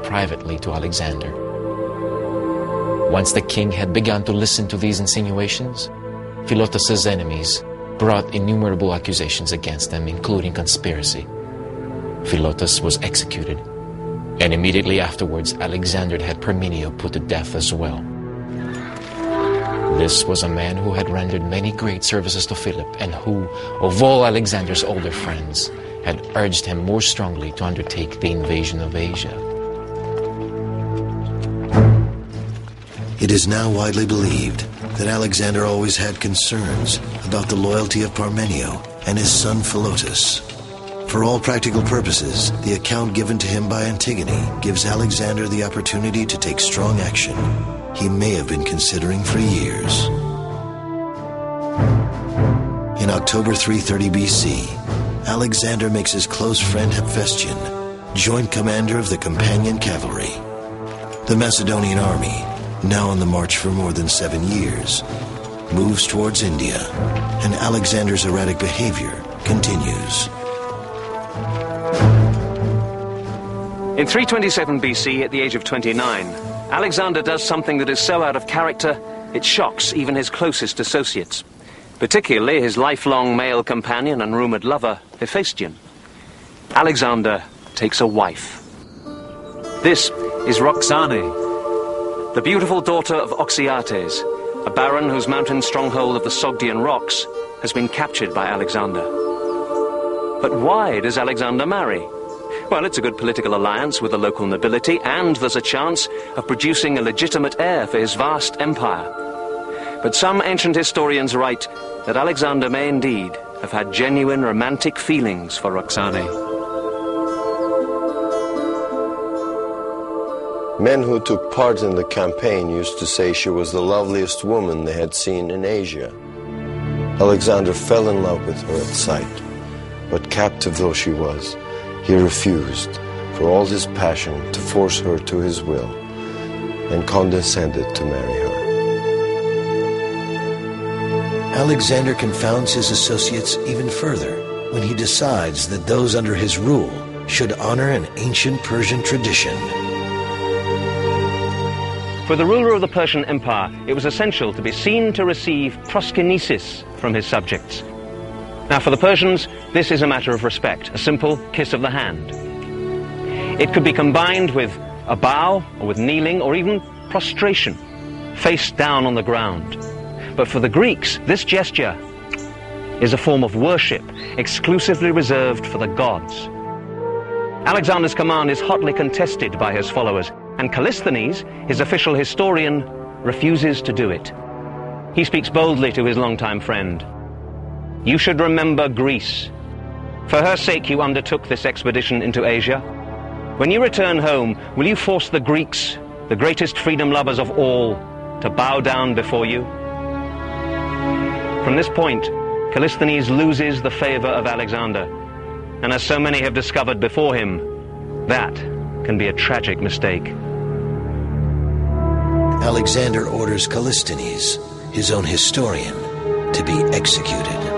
privately to Alexander. Once the king had begun to listen to these insinuations, Philotas's enemies brought innumerable accusations against them, including conspiracy. Philotas was executed, and immediately afterwards Alexander had Parmenio put to death as well. This was a man who had rendered many great services to Philip, and who, of all Alexander's older friends, had urged him more strongly to undertake the invasion of Asia. It is now widely believed that Alexander always had concerns about the loyalty of Parmenio and his son Philotas. For all practical purposes, the account given to him by Antigone gives Alexander the opportunity to take strong action he may have been considering for years. In October 330 BC, Alexander makes his close friend Hephaestion joint commander of the companion cavalry. The Macedonian army, now on the march for more than 7 years, moves towards India, and Alexander's erratic behavior continues. In 327 BC, at the age of 29, Alexander does something that is so out of character, it shocks even his closest associates, particularly his lifelong male companion and rumored lover, Hephaestion. Alexander takes a wife. This is Roxana, the beautiful daughter of Oxyates, a baron whose mountain stronghold of the Sogdian rocks has been captured by Alexander. But why does Alexander marry? Well, it's a good political alliance with the local nobility, and there's a chance of producing a legitimate heir for his vast empire. But some ancient historians write that Alexander may indeed have had genuine romantic feelings for Roxana. Men who took part in the campaign used to say she was the loveliest woman they had seen in Asia. Alexander fell in love with her at sight, but captive though she was, he refused, for all his passion, to force her to his will, and condescended to marry her. Alexander confounds his associates even further when he decides that those under his rule should honor an ancient Persian tradition. For the ruler of the Persian Empire, it was essential to be seen to receive proskynesis from his subjects. Now, for the Persians, this is a matter of respect, a simple kiss of the hand. It could be combined with a bow, or with kneeling, or even prostration, face down on the ground. But for the Greeks, this gesture is a form of worship exclusively reserved for the gods. Alexander's command is hotly contested by his followers, and Callisthenes, his official historian, refuses to do it. He speaks boldly to his longtime friend. You should remember Greece. For her sake you undertook this expedition into Asia. When you return home, will you force the Greeks, the greatest freedom lovers of all, to bow down before you? From this point, Callisthenes loses the favor of Alexander, and as so many have discovered before him, that can be a tragic mistake. Alexander orders Callisthenes, his own historian, to be executed.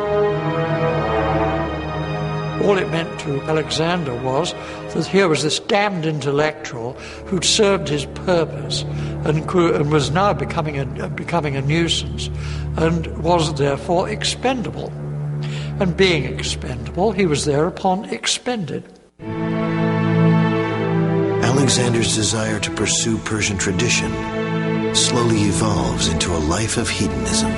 All it meant to Alexander was that here was this damned intellectual who'd served his purpose and was now becoming a nuisance and was therefore expendable. And being expendable, he was thereupon expended. Alexander's desire to pursue Persian tradition slowly evolves into a life of hedonism.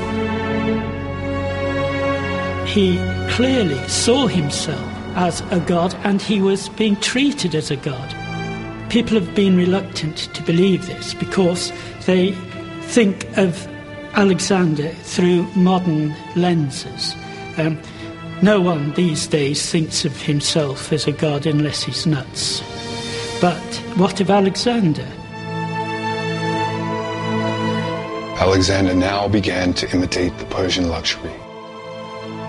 He clearly saw himself as a god, and he was being treated as a god. People have been reluctant to believe this because they think of Alexander through modern lenses. No one these days thinks of himself as a god unless he's nuts. But what of Alexander? Alexander now began to imitate the Persian luxury.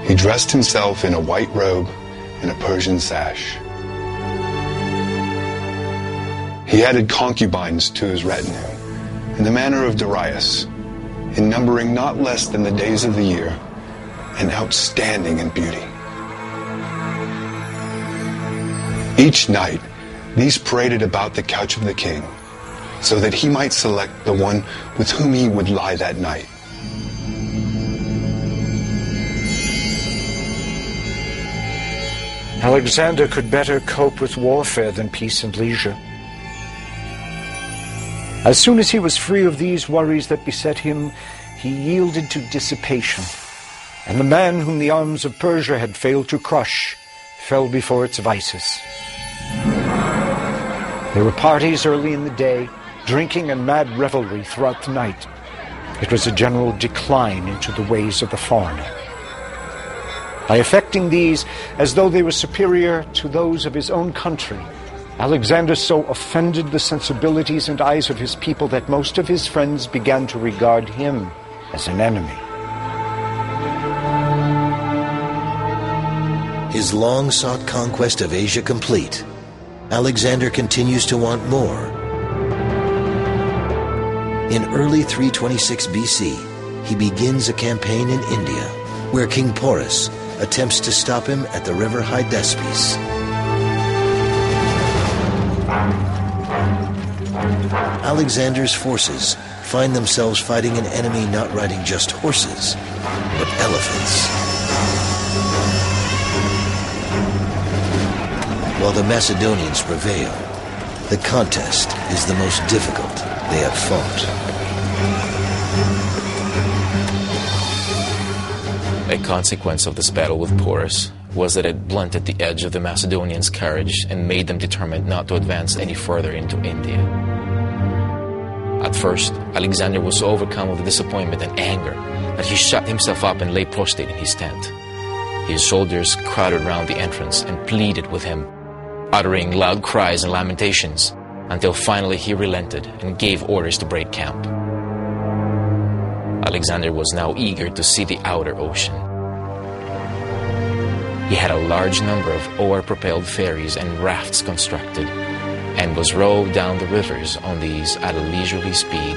He dressed himself in a white robe and a Persian sash. He added concubines to his retinue, in the manner of Darius, in numbering not less than the days of the year, and outstanding in beauty. Each night, These paraded about the couch of the king, so that he might select the one with whom he would lie that night. Alexander could better cope with warfare than peace and leisure. As soon as he was free of these worries that beset him, he yielded to dissipation, and the man whom the arms of Persia had failed to crush fell before its vices. There were parties early in the day, drinking and mad revelry throughout the night. It was a general decline into the ways of the foreigner. By affecting these as though they were superior to those of his own country, Alexander so offended the sensibilities and eyes of his people that most of his friends began to regard him as an enemy. His long-sought conquest of Asia complete, Alexander continues to want more. In early 326 BC, he begins a campaign in India, where King Porus attempts to stop him at the river Hydaspes. Alexander's forces find themselves fighting an enemy not riding just horses, but elephants. While the Macedonians prevail, the contest is the most difficult they have fought. A consequence of this battle with Porus was that it blunted the edge of the Macedonians' courage and made them determined not to advance any further into India. At first, Alexander was so overcome with disappointment and anger that he shut himself up and lay prostrate in his tent. His soldiers crowded round the entrance and pleaded with him, uttering loud cries and lamentations, until finally he relented and gave orders to break camp. Alexander was now eager to see the outer ocean. He had a large number of oar-propelled ferries and rafts constructed, and was rowed down the rivers on these at a leisurely speed.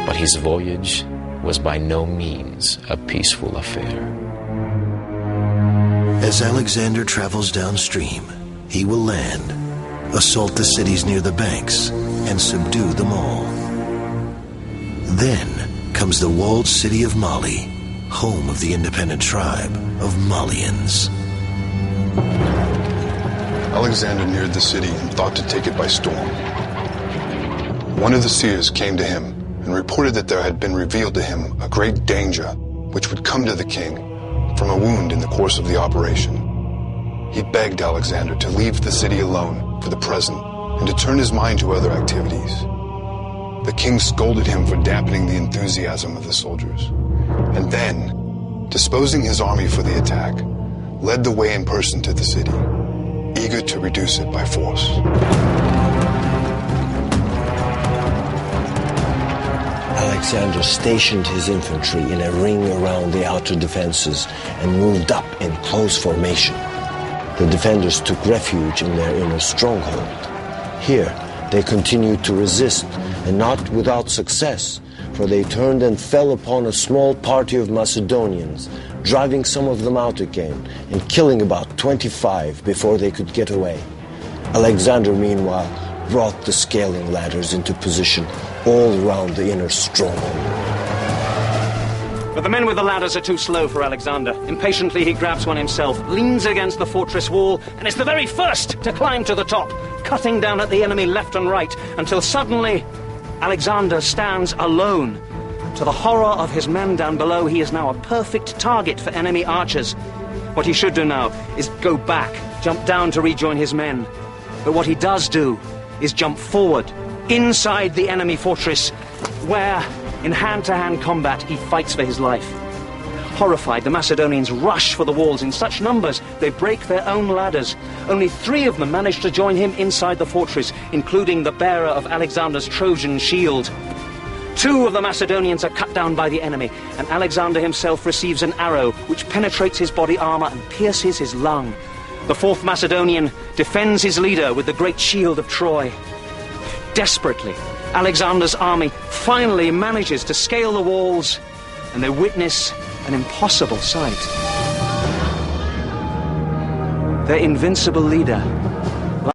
But his voyage was by no means a peaceful affair. As Alexander travels downstream, he will land, assault the cities near the banks, and subdue them all. Then comes the walled city of Mali, home of the independent tribe of Malians. Alexander neared the city and thought to take it by storm. One of the seers came to him and reported that there had been revealed to him a great danger which would come to the king from a wound in the course of the operation. He begged Alexander to leave the city alone for the present and to turn his mind to other activities. The king scolded him for dampening the enthusiasm of the soldiers, and then, disposing his army for the attack, led the way in person to the city, eager to reduce it by force. Alexander stationed his infantry in a ring around the outer defenses and moved up in close formation. The defenders took refuge in their inner stronghold. Here, they continued to resist, and not without success, for they turned and fell upon a small party of Macedonians, driving some of them out again and killing about 25 before they could get away. Alexander, meanwhile, brought the scaling ladders into position all around the inner stronghold. But the men with the ladders are too slow for Alexander. Impatiently, he grabs one himself, leans against the fortress wall, and is the very first to climb to the top, cutting down at the enemy left and right, until suddenly Alexander stands alone. To the horror of his men down below, he is now a perfect target for enemy archers. What he should do now is go back, jump down to rejoin his men. But what he does do is jump forward, inside the enemy fortress, where, in hand-to-hand combat, he fights for his life. Horrified, the Macedonians rush for the walls in such numbers they break their own ladders. Only 3 of them manage to join him inside the fortress, including the bearer of Alexander's Trojan shield. 2 of the Macedonians are cut down by the enemy, and Alexander himself receives an arrow which penetrates his body armor and pierces his lung. The 4th Macedonian defends his leader with the great shield of Troy. Desperately, Alexander's army finally manages to scale the walls, and they witness an impossible sight. Their invincible leader